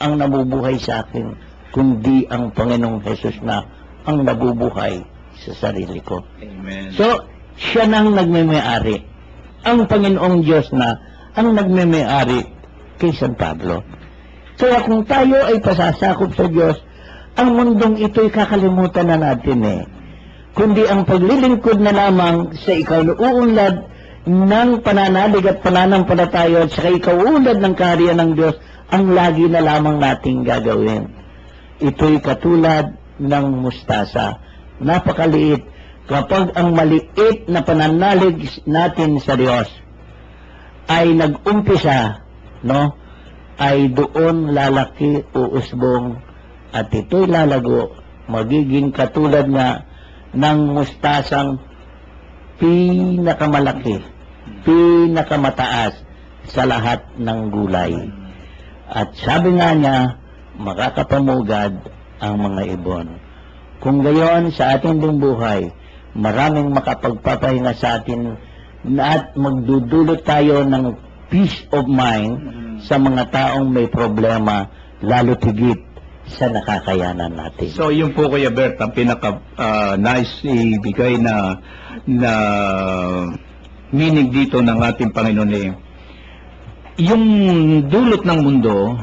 ang nabubuhay sa akin, kundi ang Panginoong Jesus na ang nabubuhay sa sarili ko. Amen. So, siya nang nagme-may-ari. Ang Panginoong Diyos na ang nagme-may-ari kay San Pablo. Kaya kung tayo ay pasasakop sa Diyos, ang mundong ito'y kakalimutan na natin kundi ang paglilingkod na lamang sa ikaw-uunlad ng pananalig at pananampalataya at sa ikaw-uunlad ng kaharian ng Diyos ang lagi na lamang nating gagawin. Ito'y katulad ng mustasa. Napakaliit. Kapag ang maliit na pananalig natin sa Diyos ay nag-umpisa, ay doon lalaki, uusbong, at ito'y lalago, magiging katulad nga ng mustasang pinakamalaki, pinakamataas sa lahat ng gulay. At sabi nga niya, makakapamugad ang mga ibon. Kung gayon sa ating ding buhay, maraming makapagpapahinga sa atin at magdudulot tayo ng peace of mind sa mga taong may problema, lalo tigit sa nakakayanan natin. So, yun po, Kuya Bert, ang pinaka-nice ibigay na meaning dito ng ating Panginoon yung dulot ng mundo,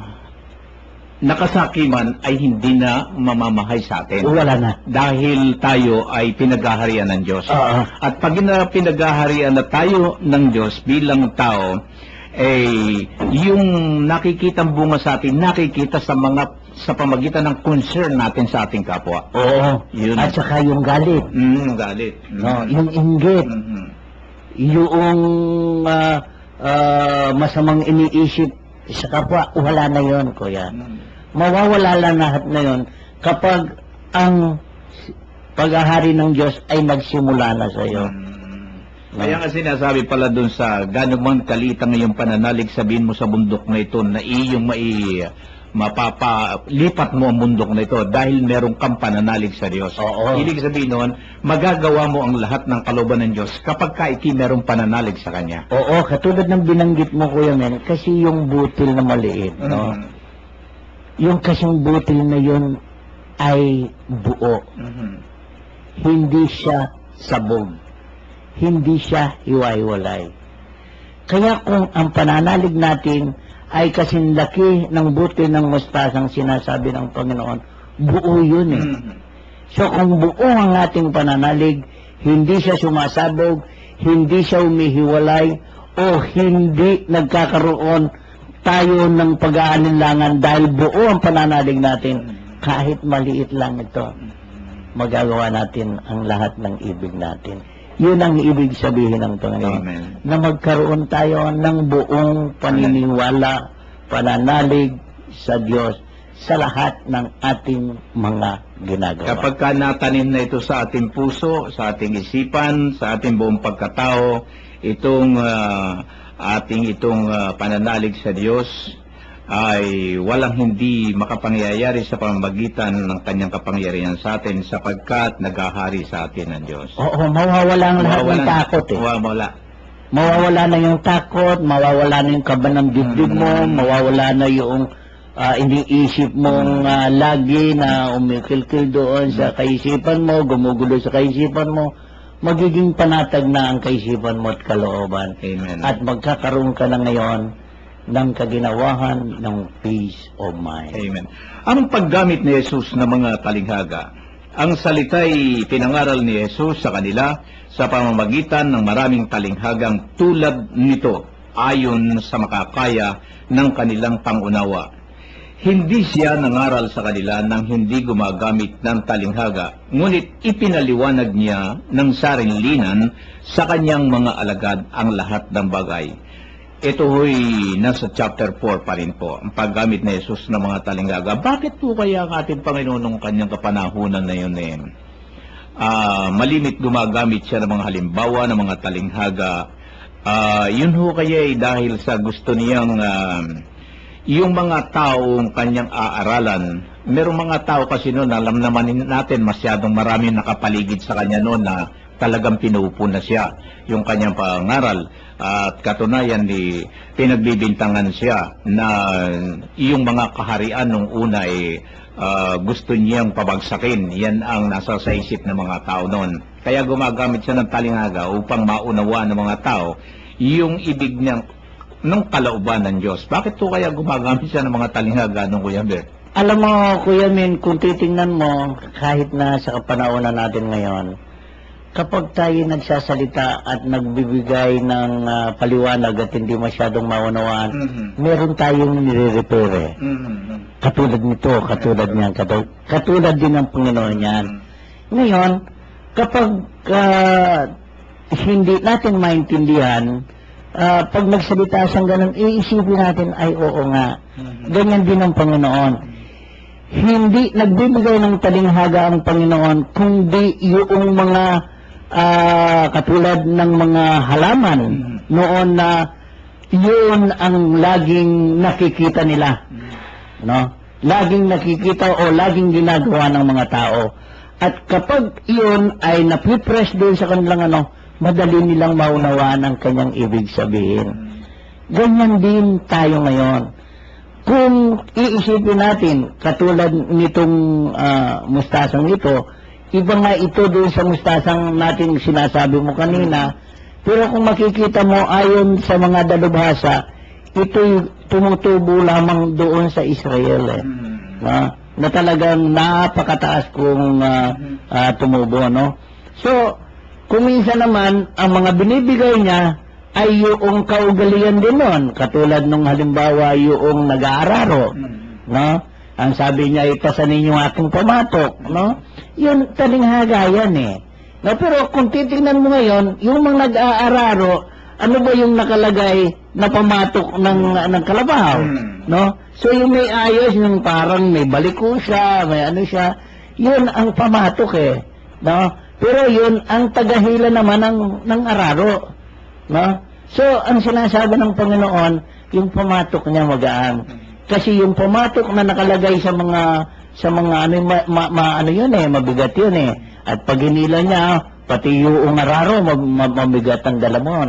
nakasakiman ay hindi na mamamahay sa atin. Wala na. Dahil tayo ay pinaghaharian ng Diyos. At pag pinaghaharian na tayo ng Diyos bilang tao, yung nakikitang bunga sa atin, nakikita sa pamagitan ng concern natin sa ating kapwa. Oo. Yun. At saka yung galit. Galit. Yung inggit. Yung masamang iniisip sa kapwa, wala na yun, Kuya. Mawawala lang lahat na yun kapag ang paghahari ng Diyos ay nagsimula na sa iyo. Kaya nga sinasabi pala dun sa gano'n man kalita ngayong pananalig, sabihin mo sa bundok na ito na iyong mapapalipat mo ang bundok na ito dahil meron kang pananalig sa Diyos. Ibig sabihin nun, magagawa mo ang lahat ng kalooban ng Diyos kapag merong pananalig sa Kanya. Oo, katulad ng binanggit mo, Kuya Men, kasi yung butil na maliit, yung kasing butil na yun ay buo. Hindi siya sabog. Hindi siya hiwa-hiwalay. Kaya kung ang pananalig natin ay kasing laki ng butil ng mustasang sinasabi ng Panginoon, buo yun So kung buo ang ating pananalig, hindi siya sumasabog, hindi siya umihiwalay, o hindi nagkakaroon tayo ng pag-aalinlangan dahil buo ang pananalig natin, kahit maliit lang ito, magagawa natin ang lahat ng ibig natin. Yun ang ibig sabihin ng Panginoon. Amen. Na magkaroon tayo ng buong paniniwala, pananalig sa Diyos sa lahat ng ating mga ginagawa. Kapag natanim na ito sa ating puso, sa ating isipan, sa ating buong pagkatao, itong pananalig sa Diyos ay walang hindi makapangyayari sa pamamagitan ng Kanyang kapangyarihan sa atin sapagkat naghahari sa atin ang Diyos. Oo, mawawala ang lahat ng takot Mawawala na yung takot, mawawala na yung kaba ng dibdib mo, mawawala na yung iniisip mong lagi na umikilkil doon sa kaisipan mo, gumugulo sa kaisipan mo. Magiging panatag na ang kaisipan mo at kalooban. Amen. At magkakaroon ka na ngayon ng kaginawahan ng peace of mind. Amen. Ang paggamit ni Jesus ng mga talinghaga, ang salita'y pinangaral ni Jesus sa kanila sa pamamagitan ng maraming talinghagang tulad nito ayon sa makakaya ng kanilang pangunawa. Hindi siya nangaral sa kanila nang hindi gumagamit ng talinghaga, ngunit ipinaliwanag niya ng sarilinan sa kanyang mga alagad ang lahat ng bagay. Ito ho'y nasa chapter 4 pa rin po, ang paggamit ni Jesus ng mga talinghaga. Bakit po kaya ang ating Panginoon ng kanyang kapanahunan na yun malimit gumagamit siya ng mga halimbawa ng mga talinghaga? Yun ho kaya dahil sa gusto niyang yung mga taong kanyang aaralan, merong mga tao kasi noon, alam naman natin masyadong maraming nakapaligid sa kanya noon na talagang pinupo na siya yung kanyang pangaral. At katunayan pinagbibintangan siya na yung mga kaharian nung una gusto niyang pabagsakin. Yan ang nasa sa isip ng mga tao noon. Kaya gumagamit siya ng talinghaga upang maunawaan ng mga tao yung ibig niyang ng kalauban ng Diyos. Bakit to kaya gumagamit siya ng mga talinghaga nung Kuya Bert? Alam mo, Kuya Min, kung titingnan mo, kahit na sa kapanahonan natin ngayon, kapag tayo nagsasalita at nagbibigay ng paliwanag at hindi masyadong maunawaan, meron tayong nire-repair. Katulad nito, katulad niyan, katulad din ng Panginoon yan. Ngayon, kapag hindi natin maintindihan, pag nagsalita siyang ganun, iisipin natin, ay oo nga, ganyan din ang Panginoon. Hindi nagbibigay ng talinghaga ang Panginoon, kundi yung mga katulad ng mga halaman noon na yun ang laging nakikita nila. No? Laging nakikita o laging ginagawa ng mga tao. At kapag iyon ay napipress din sa kanilang madali nilang maunawaan ang kanyang ibig sabihin. Ganyan din tayo ngayon. Kung iisipin natin, katulad nitong mustasang ito, iba nga ito doon sa mustasang natin sinasabi mo kanina, pero kung makikita mo ayon sa mga dalubhasa, ito'y tumutubo lamang doon sa Israel. Na talagang napakataas kung tumubo. No? So, kung minsan naman, ang mga binibigay niya ay yung kaugalian din nun. Katulad nung halimbawa yung nag-aararo. No? Ang sabi niya, ipasanin yung aking pamatok. No? Yun, talinghaga yan No? Pero kung titignan mo ngayon, yung mga nag-aararo, ano ba yung nakalagay na pamatok ng kalabaw? No? So yung may ayos, yung parang may baliko siya, may ano siya, yun ang pamatok No? Pero yun ang tagahila naman ng araro. No? So, ang sinasabi ng Panginoon, yung pamatok niya magaan. Kasi yung pamatok na nakalagay sa mga ano yun mabigat yun At pag hinila niya, pati yung araro, mabigat ang dala mo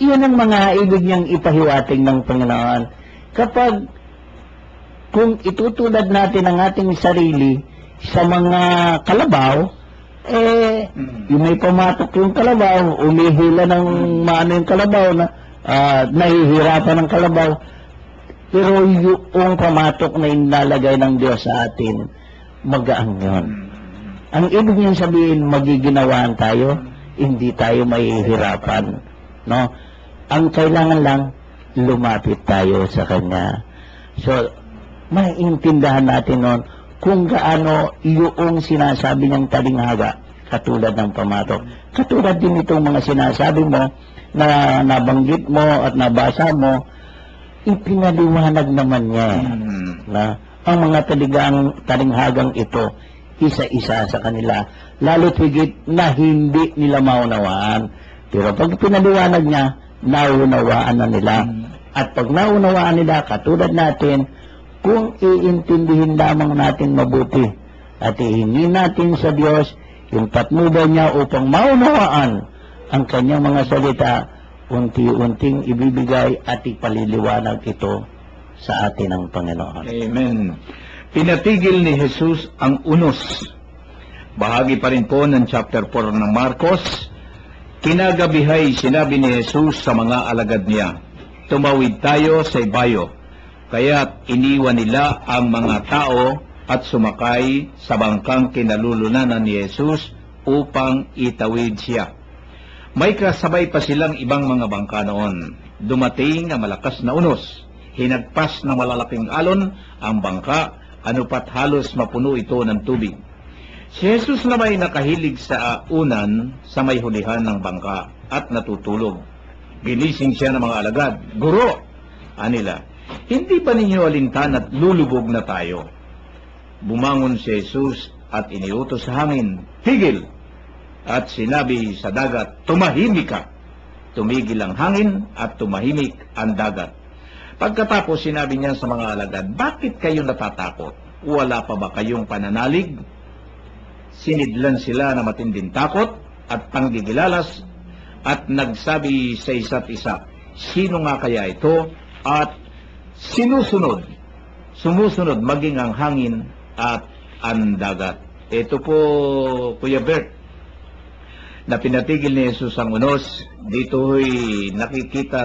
yun ang mga ibig niyang ipahiwatig ng Panginoon. Kung itutulad natin ang ating sarili sa mga kalabaw, yung may pamatok yung kalabaw, umihila ng maano yung kalabaw, nahihirapan ng kalabaw. Pero yung pamatok na inalagay ng Diyos sa atin, magaan yun. Ang ibig niyang sabihin, magiginawaan tayo, hindi tayo mahihirapan. No? Ang kailangan lang, lumapit tayo sa Kanya. So, maintindahan natin nun kung gaano yung sinasabi niyang talinghaga, katulad ng pamatok. Katulad din itong mga sinasabi mo, na nabanggit mo at nabasa mo, ipinaliwanag naman niya na ang mga talinghagang ito, isa-isa sa kanila, lalo't higit na hindi nila maunawaan. Pero pag pinaliwanag niya, naunawaan na nila. At pag naunawaan nila, katulad natin, kung iintindihin lamang natin mabuti at ihingin natin sa Diyos yung patnubay niya upang maunawaan ang kanyang mga salita, unti-unting ibibigay at ipaliliwanag ito sa atin ng Panginoon. Amen. Pinatigil ni Jesus ang unos. Bahagi pa rin po ng chapter 4 ng Marcos. Kinagabihay sinabi ni Jesus sa mga alagad niya, tumawid tayo sa ibayo. Kaya't iniwan nila ang mga tao at sumakay sa bangkang kinalulunanan ni Jesus upang itawid siya. May kasabay pa silang ibang mga bangka noon. Dumating ang malakas na unos. Hinagpas ng malalaking alon ang bangka, anupat halos mapuno ito ng tubig. Si Jesus na may nakahilig sa unan sa may hulihan ng bangka at natutulog. Ginising siya ng mga alagad, Guro, anila, hindi ba ninyo alintan at lulubog na tayo? Bumangon si Jesus at iniutos sa hangin, Tigil! At sinabi sa dagat, Tumahimik ka! Tumigil ang hangin at tumahimik ang dagat. Pagkatapos sinabi niya sa mga alagad, Bakit kayo natatakot? Wala pa ba kayong pananalig? Sinidlan sila na matinding takot at panggigilalas at nagsabi sa isa't isa, sino nga kaya ito? At sumusunod maging ang hangin at ang dagat. Ito po, Kuya Bert, na pinatigil ni Jesus ang unos, dito ho'y nakikita